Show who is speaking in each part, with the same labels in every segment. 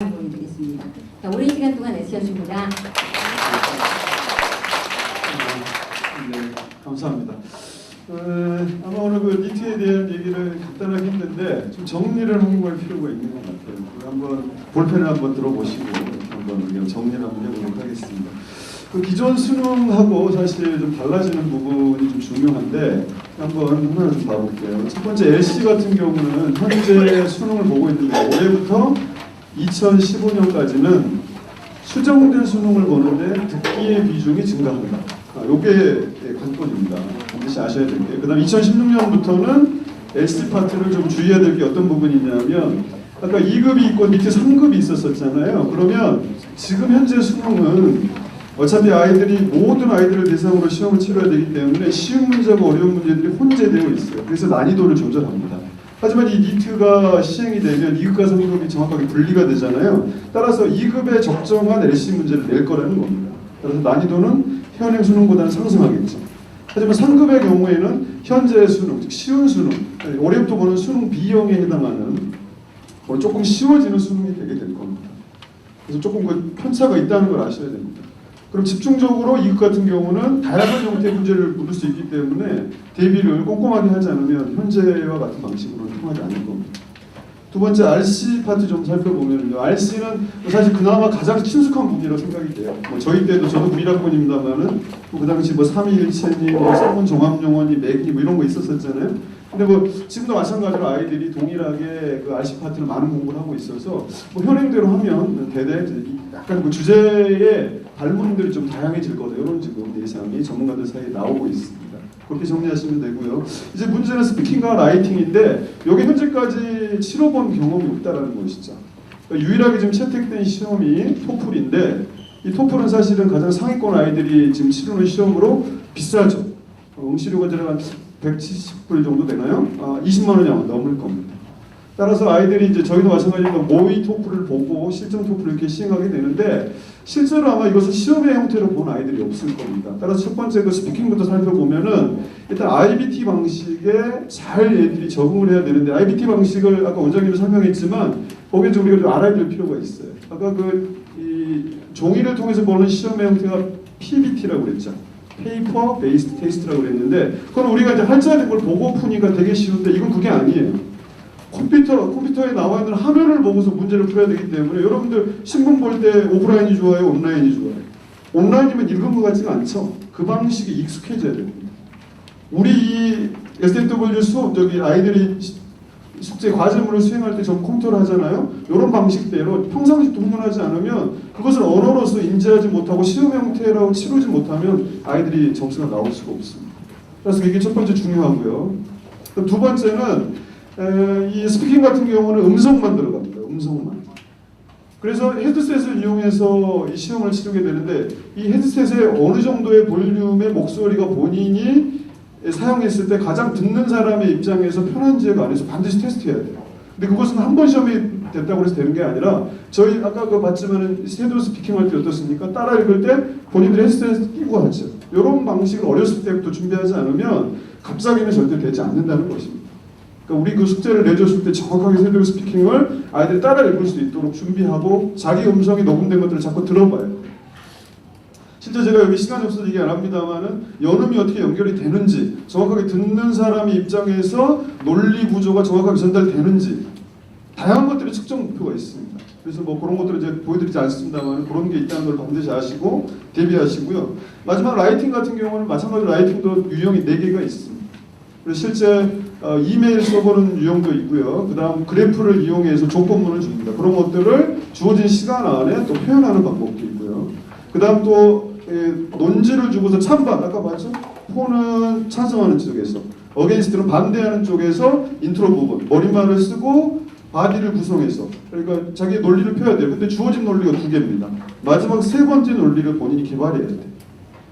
Speaker 1: 인사 보여드리겠습니다. 자, 오랜 시간 동안 애쓰셨습니다.
Speaker 2: 네, 감사합니다. 아마 오늘 그 니트에 대한 얘기를 간단하게 했는데 좀 정리를 한번 할 필요가 있는 것 같아요. 한번 볼펜을 한번 들어보시고 한번 그냥 정리를 한번 해보도록 하겠습니다. 그 기존 수능하고 사실 좀 달라지는 부분이 좀 중요한데 한번 하나 좀 봐볼게요. 첫 번째 LC 같은 경우는 현재 수능을 보고 있는데 올해부터 2015년까지는 수정된 수능을 보는데 듣기의 비중이 증가합니다. 이게 관건입니다. 반드시 아셔야 될 게. 그다음 2016년부터는 LC 파트를 좀 주의해야 될 게 어떤 부분이 있냐면 아까 2급이 있고 밑에 3급이 있었잖아요. 그러면 지금 현재 수능은 어차피 모든 아이들을 대상으로 시험을 치러야 되기 때문에 쉬운 문제와 어려운 문제들이 혼재되어 있어요. 그래서 난이도를 조절합니다. 하지만 이 니트가 시행이 되면 2급과 3급이 정확하게 분리가 되잖아요. 따라서 2급에 적정한 LC 문제를 낼 거라는 겁니다. 따라서 난이도는 현행 수능보다는 상승하겠죠. 하지만 3급의 경우에는 현재 수능, 즉 쉬운 수능, 올해부터 보는 수능 B형에 해당하는 조금 쉬워지는 수능이 되게 될 겁니다. 그래서 조금 그 편차가 있다는 걸 아셔야 됩니다. 그럼 집중적으로 2급 같은 경우는 다양한 형태의 문제를 물을 수 있기 때문에 대비를 꼼꼼하게 하지 않으면 현재와 같은 방식으로는 통하지 않을 겁니다. 두 번째 RC 파트 좀 살펴보면요. RC는 사실 그나마 가장 친숙한 무기라고 생각이 돼요. 저희 때도 저도 1학번입니다만은 그 당시 3.1체니, 성문 종합용어니, 매기 이런 거 있었잖아요. 근데 지금도 마찬가지로 아이들이 동일하게 그 RC 파트는 많은 공부를 하고 있어서 현행대로 하면 대대 약간 그 주제의 발문들이 좀 다양해질 거다. 이런 지금 예상이 전문가들 사이에 나오고 있습니다. 그렇게 정리하시면 되고요. 이제 문제는 스피킹과 라이팅인데 여기 현재까지 치러본 경험이 없다라는 것이죠. 그러니까 유일하게 지금 채택된 시험이 토플인데 이 토플은 사실은 가장 상위권 아이들이 지금 치르는 시험으로 비싸죠. 응시료가 들어간 170불 정도 되나요? 20만 원이 아마 넘을 겁니다. 따라서 아이들이 이제 저희도 마찬가지로 모의 토플을 보고 실전 토플을 이렇게 시행하게 되는데 실제로 아마 이것을 시험의 형태로 본 아이들이 없을 겁니다. 따라서 첫 번째 그 스피킹부터 살펴보면은 일단 IBT 방식에 잘 애들이 적응을 해야 되는데 IBT 방식을 아까 원장님이 설명했지만 거기에 좀 우리가 좀 알아야 될 필요가 있어요. 아까 이 종이를 통해서 보는 시험의 형태가 PBT라고 그랬죠. 페이퍼 베이스드 테스트라고 그랬는데 그건 우리가 이제 할자된 걸 보고 푸니까 되게 쉬운데 이건 그게 아니에요. 컴퓨터에 나와 있는 화면을 보고서 문제를 풀어야 되기 때문에 여러분들 신문 볼 때 오프라인이 좋아요? 온라인이 좋아요? 온라인이면 읽은 것 같지가 않죠? 그 방식이 익숙해져야 됩니다. 우리 이 SMW 수업 아이들이 숙제 과제물을 수행할 때 전 컴퓨터를 하잖아요. 이런 방식대로 평상시 동문하지 않으면 그것을 언어로서 인지하지 못하고 시험 형태라고 치르지 못하면 아이들이 점수가 나올 수가 없습니다. 그래서 이게 첫 번째 중요하고요. 두 번째는 이 스피킹 같은 경우는 음성만 들어갑니다. 음성만. 그래서 헤드셋을 이용해서 이 시험을 치르게 되는데 이 헤드셋에 어느 정도의 볼륨의 목소리가 본인이 사용했을 때 가장 듣는 사람의 입장에서 편한지가 안에서 반드시 테스트해야 돼요. 근데 그것은 한 번 시험이 됐다고 해서 되는 게 아니라 저희 아까 봤지만은 섀도우 스피킹 할 때 어떻습니까? 따라 읽을 때 본인들이 헤드셋을 끼고 하죠. 이런 방식을 어렸을 때부터 준비하지 않으면 갑자기는 절대 되지 않는다는 것입니다. 그러니까 우리 그 숙제를 내줬을 때 정확하게 섀도우 스피킹을 아이들이 따라 읽을 수 있도록 준비하고 자기 음성이 녹음된 것들을 자꾸 들어봐요. 실제 제가 여기 시간이 없어서 얘기 안 합니다만은 연음이 어떻게 연결이 되는지 정확하게 듣는 사람의 입장에서 논리 구조가 정확하게 전달되는지 다양한 것들이 측정 목표가 있습니다. 그래서 그런 것들을 이제 보여드리지 않습니다만 그런 게 있다는 걸 반드시 아시고 대비하시고요. 마지막 라이팅 같은 경우는 마찬가지로 라이팅도 유형이 4개가 있습니다. 그래서 실제 이메일 써보는 유형도 있고요. 그 다음 그래프를 이용해서 조건문을 줍니다. 그런 것들을 주어진 시간 안에 또 표현하는 방법도 있고요. 그 다음 또 논지를 주고서 찬반, 아까 봤죠? 포는 찬성하는 쪽에서, 어게인스트는 반대하는 쪽에서 인트로 부분, 머릿말을 쓰고 바디를 구성해서 그러니까 자기의 논리를 펴야 돼요. 근데 주어진 논리가 2개입니다. 마지막 3번째 논리를 본인이 개발해야 돼요.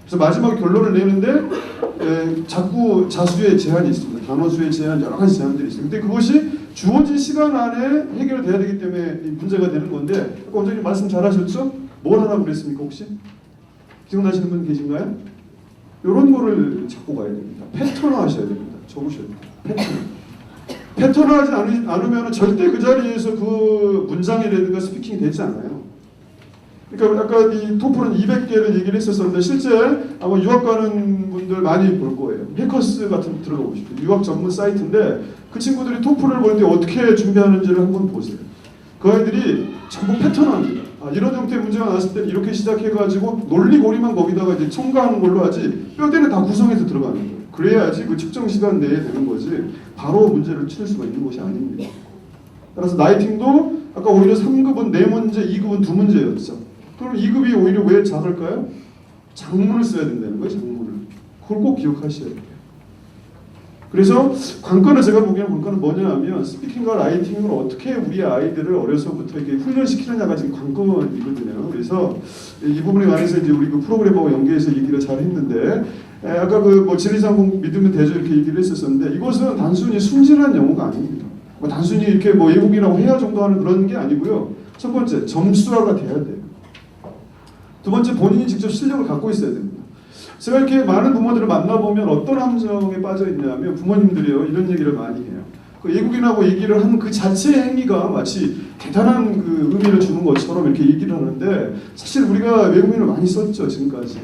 Speaker 2: 그래서 마지막 결론을 내는데 자꾸 자수의 제한이 있습니다. 단어수의 제한, 여러 가지 제한들이 있어요. 근데 그것이 주어진 시간 안에 해결돼야 되기 때문에 문제가 되는 건데 아까 원장님 말씀 잘하셨죠? 뭘 하라고 그랬습니까 혹시? 기억나시는 분 계신가요? 이런 거를 잡고 가야 됩니다. 패턴화 하셔야 됩니다. 적으셔야 됩니다. 패턴. 패턴화하지 않으면 절대 그 자리에서 그 문장이라든가 스피킹이 되지 않아요. 그러니까 아까 이 토플은 200개를 얘기를 했었는데 실제 아마 유학 가는 분들 많이 볼 거예요. 해커스 같은 들어가 보십시오. 유학 전문 사이트인데 그 친구들이 토플을 볼 때 어떻게 준비하는지를 한번 보세요. 그 아이들이 전부 패턴화합니다. 이런 형태의 문제가 나왔을 때 이렇게 시작해가지고 논리고리만 거기다가 이제 첨가하는 걸로 하지 뼈대는 다 구성해서 들어가는 거예요. 그래야지 그 측정 시간 내에 되는 거지 바로 문제를 치를 수가 있는 것이 아닙니다. 따라서 라이팅도 아까 오히려 3급은 4문제, 2급은 2문제였죠. 그럼 2급이 오히려 왜 작을까요? 장문을 써야 된다는 거예요. 장문을. 그걸 꼭 기억하셔야 돼요. 그래서 관건은 제가 보기에는 관건은 뭐냐 하면 스피킹과 라이팅을 어떻게 우리 아이들을 어려서부터 이렇게 훈련시키느냐가 지금 관건이거든요. 그래서 이 부분에 관해서 이제 우리 그 프로그램하고 연계해서 얘기를 잘 했는데 아까 그 뭐 지리상공 믿으면 되죠 이렇게 얘기를 했었었는데 이것은 단순히 순진한 영어가 아닙니다. 뭐 단순히 이렇게 뭐 외국이라고 해야 정도 하는 그런 게 아니고요. 첫 번째 점수화가 돼야 돼요. 두 번째 본인이 직접 실력을 갖고 있어야 됩니다. 제가 이렇게 많은 부모들을 만나보면 어떤 함정에 빠져 있냐면 부모님들이요 이런 얘기를 많이 해요. 그 외국인하고 얘기를 하는 그 자체의 행위가 마치 대단한 그 의미를 주는 것처럼 이렇게 얘기를 하는데 사실 우리가 외국인을 많이 썼죠 지금까지.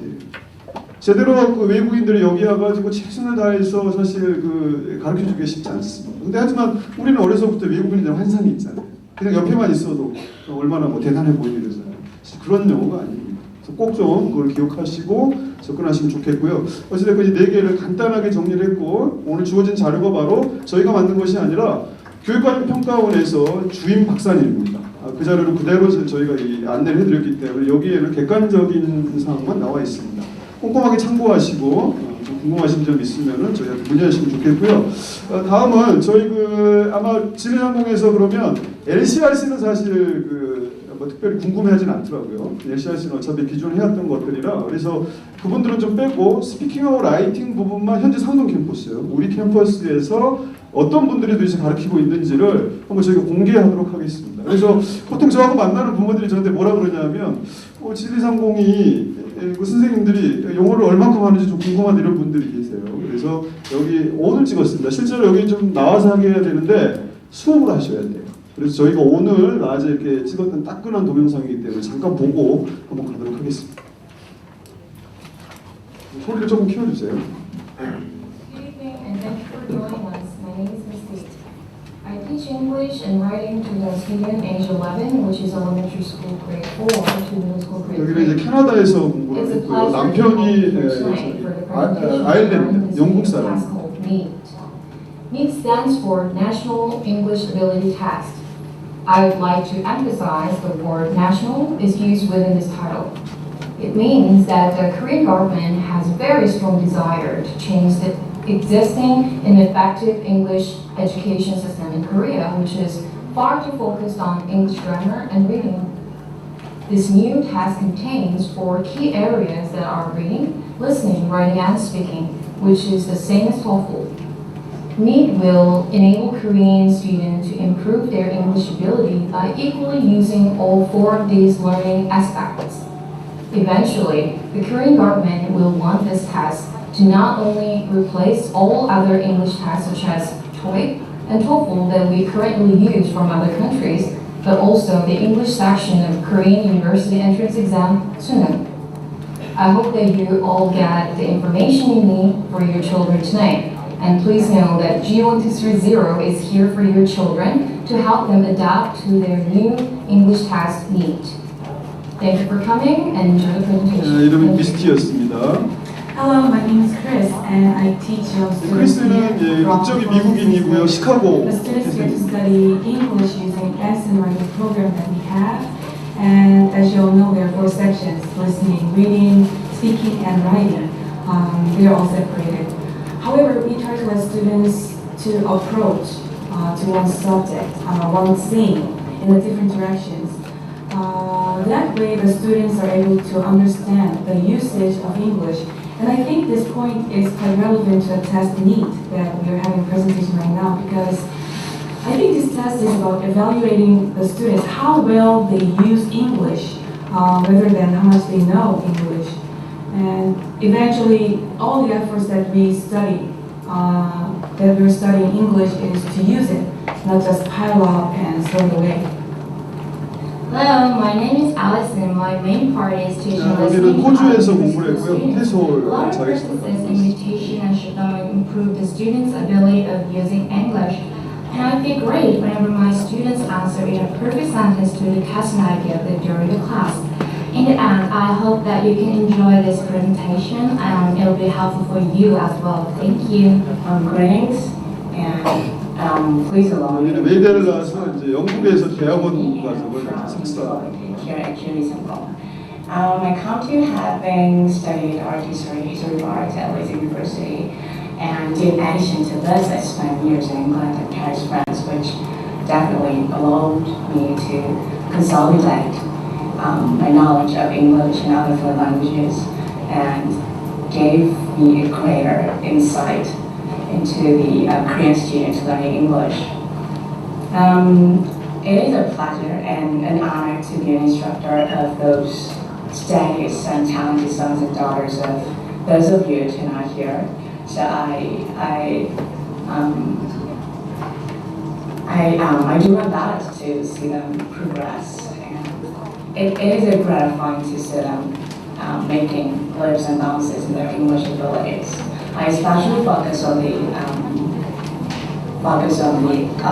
Speaker 2: 제대로 그 외국인들이 여기 와가지고 최선을 다해서 사실 그 가르쳐주기 쉽지 않습니다. 근데 하지만 우리는 어려서부터 외국인에 대한 환상이 있잖아요. 그냥 옆에만 있어도 얼마나 뭐 대단해 보이잖아요. 그런 영어가 아닙니다. 꼭 좀 그걸 기억하시고 접근하시면 좋겠고요. 어찌됐건 이 4개를 간단하게 정리를 했고 오늘 주어진 자료가 바로 저희가 만든 것이 아니라 교육과정평가원에서 주임 박사님입니다. 그 자료를 그대로 저희가 안내를 해드렸기 때문에 여기에는 객관적인 사항만 나와 있습니다. 꼼꼼하게 참고하시고 궁금하신 점 있으면은 저희한테 문의하시면 좋겠고요. 다음은 저희 그 아마 지리상공에서 그러면 LCRC는 사실 뭐 특별히 궁금해하진 않더라고요. LCRC는 어차피 기존에 해왔던 것들이라 그래서 그분들은 좀 빼고 스피킹하고 라이팅 부분만 현재 상동 캠퍼스요. 우리 캠퍼스에서 어떤 분들이 도대체 가르치고 있는지를 한번 저희가 공개하도록 하겠습니다. 그래서 보통 저하고 만나는 부모들이 저한테 뭐라 그러냐면 지리상공이 그 선생님들이 영어를 얼마큼 하는지 좀 궁금한 이런 분들이 계세요. 그래서 여기 오늘 찍었습니다. 실제로 여기 좀 나와서 하게 해야 되는데 수업을 하셔야 돼요. 그래서 저희가 오늘 낮에 이렇게 찍었던 따끈한 동영상이기 때문에 잠깐 보고 한번 가도록 하겠습니다. 소리를 조금 키워주세요.
Speaker 3: Good evening and thank you for joining us. My name is Misty. I teach English and writing to the student age 11, which is elementary school grade 4 to middle school grade
Speaker 2: 여기는 이제
Speaker 3: 3.
Speaker 2: 캐나다에서 공부를
Speaker 3: It's a
Speaker 2: 했고요.
Speaker 3: pleasure to
Speaker 2: 남편이
Speaker 3: have you here tonight for the presentation
Speaker 2: 아일랜드,
Speaker 3: on this
Speaker 2: 영국
Speaker 3: new task
Speaker 2: 사람.
Speaker 3: called NEET. NEET stands for National English Ability Test. I would like to emphasize the word national is used within this title. It means that the Korean government has a very strong desire to change the existing ineffective English education system in Korea, which is far too focused on English grammar and reading. This new test contains 4 key areas that are reading, listening, writing, and speaking, which is the same as TOEFL. NEET will enable Korean students to improve their English ability by equally using all 4 of these learning aspects. Eventually, the Korean government will want this test to not only replace all other English tests such as TOEIC and TOEFL that we currently use from other countries, but also the English section of Korean University Entrance Exam, Suneung. I hope that you all get the information you need for your children tonight. And please know that G1230 is here for your children to help them adapt to their new English test NEET. Thank you for coming and enjoy the presentation.
Speaker 2: 이름은
Speaker 3: Thank you.
Speaker 2: 미스티였습니다.
Speaker 4: Hello, my name is Chris, and I teach young students
Speaker 2: 크리스는
Speaker 4: here from
Speaker 2: 국적이 미국인이고요. 시카고
Speaker 4: The students get to study English using accent writing program that we have. And as you all know, there are 4 sections: listening, reading, speaking, and writing. They are all separated. However, we try to let students to approach to one subject, one thing, in the different directions. That way, the students are able to understand the usage of English. And I think this point is quite relevant to the test NEET that we are having a presentation right now, because I think this test is about evaluating the students, how well they use English, rather than how much they know English. And eventually, all the efforts that we study that we're studying English is to use it, not just pile up and throw it away.
Speaker 3: Hello, my name is Allison. My main part is teaching
Speaker 2: 자,
Speaker 3: listening
Speaker 2: 여기는 호주에서
Speaker 3: to
Speaker 2: 공부를 했고요.
Speaker 3: students. A
Speaker 2: 모태솔
Speaker 3: lot of
Speaker 2: 자격증을
Speaker 3: emphasis
Speaker 2: 받고
Speaker 3: in
Speaker 2: 있습니다.
Speaker 3: dictation and should improve the students' ability of using English. And I feel great whenever my students answer in a perfect sentence to the question I give them during the class. In the end, I hope that you can enjoy this presentation and it will be helpful for you as well. Thank you.
Speaker 5: Greetings, and please allow me
Speaker 2: 여기는 웨이데를 나와서 이제 영국에서 대학원 과정을 석사.
Speaker 5: here at CUNY Singapore. I come to having studied art history art at Leeds University, and in addition to this, I spent years in England and Paris, France, which definitely allowed me to consolidate my knowledge of English and other foreign languages, and gave me a greater insight into the Korean students learning English. It is a pleasure and an honor to be an instructor of those studious and talented sons and daughters of those of you tonight here. So I do my best to see them progress, and it is a gratifying to see them making leaps and bounces in their English abilities. I especially focus on the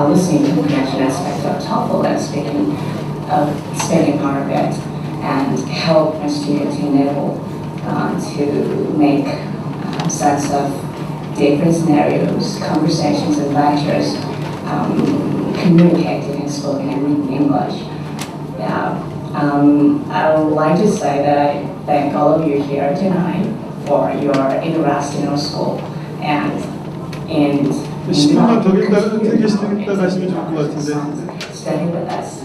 Speaker 5: listening comprehension aspect of TOEFL and speaking part of it, and help my students enable to make sense of different scenarios, conversations, and lectures communicated and spoken and written in English. I would like to say that I thank all of you here tonight for your interest in our school and in
Speaker 2: 10분만 더 있다 가시면 좋을 것 같은데.
Speaker 5: study with us.